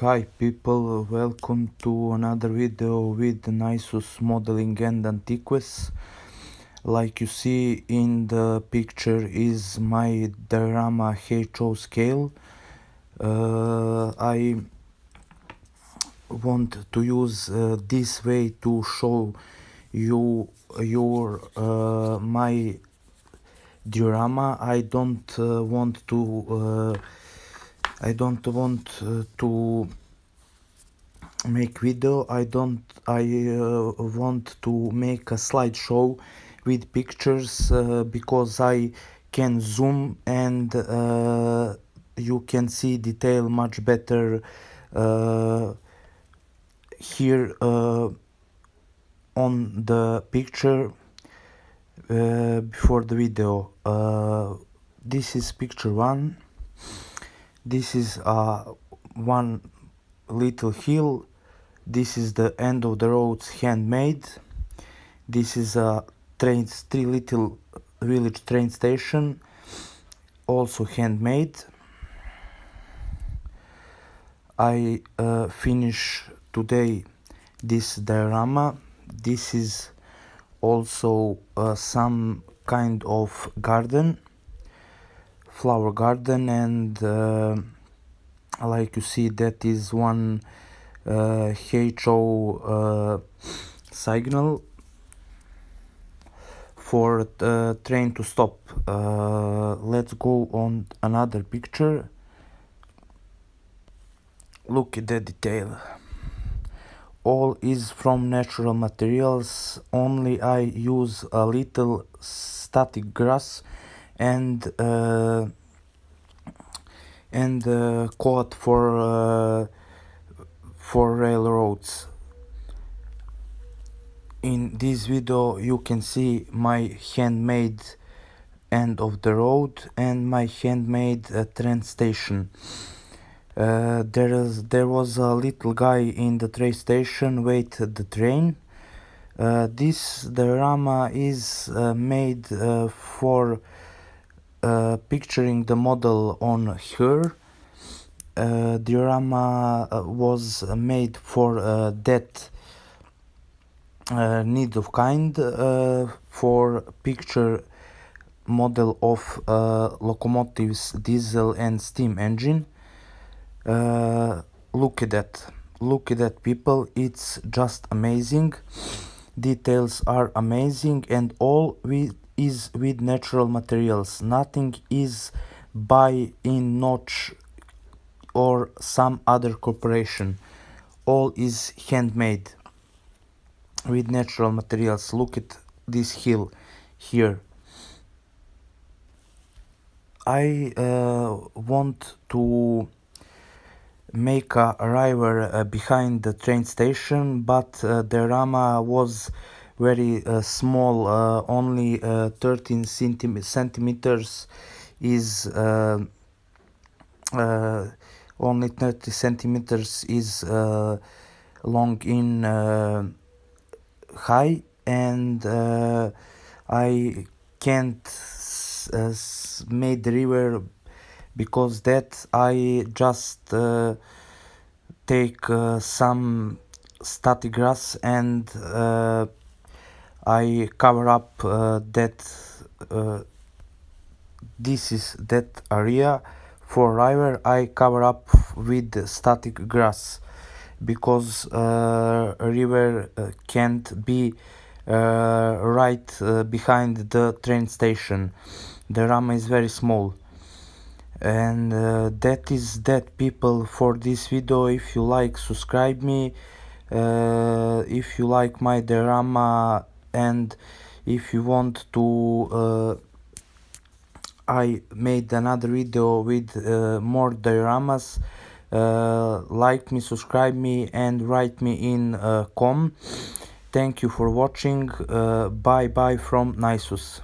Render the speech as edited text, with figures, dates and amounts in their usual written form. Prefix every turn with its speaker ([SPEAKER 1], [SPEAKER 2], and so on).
[SPEAKER 1] Hi people, welcome to another video with Naissus Modeling and Antiques. Like you see in the picture is my diorama HO scale. I want to use this way to show you my diorama. I don't want to make video. I want to make a slideshow with pictures because I can zoom and you can see detail much better here on the picture before the video. This is picture one. This is one little hill. This is the end of the roads, handmade. This is a three little village train station, also handmade. I finish today this diorama. This is also some kind of garden, flower garden, and like you see, that is one HO signal for train to stop. Let's go on another picture. Look at the detail. All is from natural materials. Only I use a little static grass and quote for RailRoads. In this video you can see my handmade end of the road and my handmade train station. There was a little guy in the train station waited the train. This diorama is made for picturing the model on her. Diorama was made for that need of kind, for picture model of locomotives, diesel and steam engine. Look at that people, it's just amazing. Details are amazing and all is with natural materials. Nothing is buy in notch or some other corporation. All is handmade with natural materials. Look at this hill here. I want to make a river behind the train station, but the diorama was very small, only 13 centimeters is only 30 centimeters is long in high, and I can't make the river because that I just take some static grass and I cover up this is that area. For river I cover up with static grass because a river can't be right behind the train station. The diorama is very small. And that is that people for this video. If you like, subscribe me. If you like my diorama and if you want to I made another video with more dioramas, like me, subscribe me and write me in com. Thank you for watching. Bye bye from Naissus.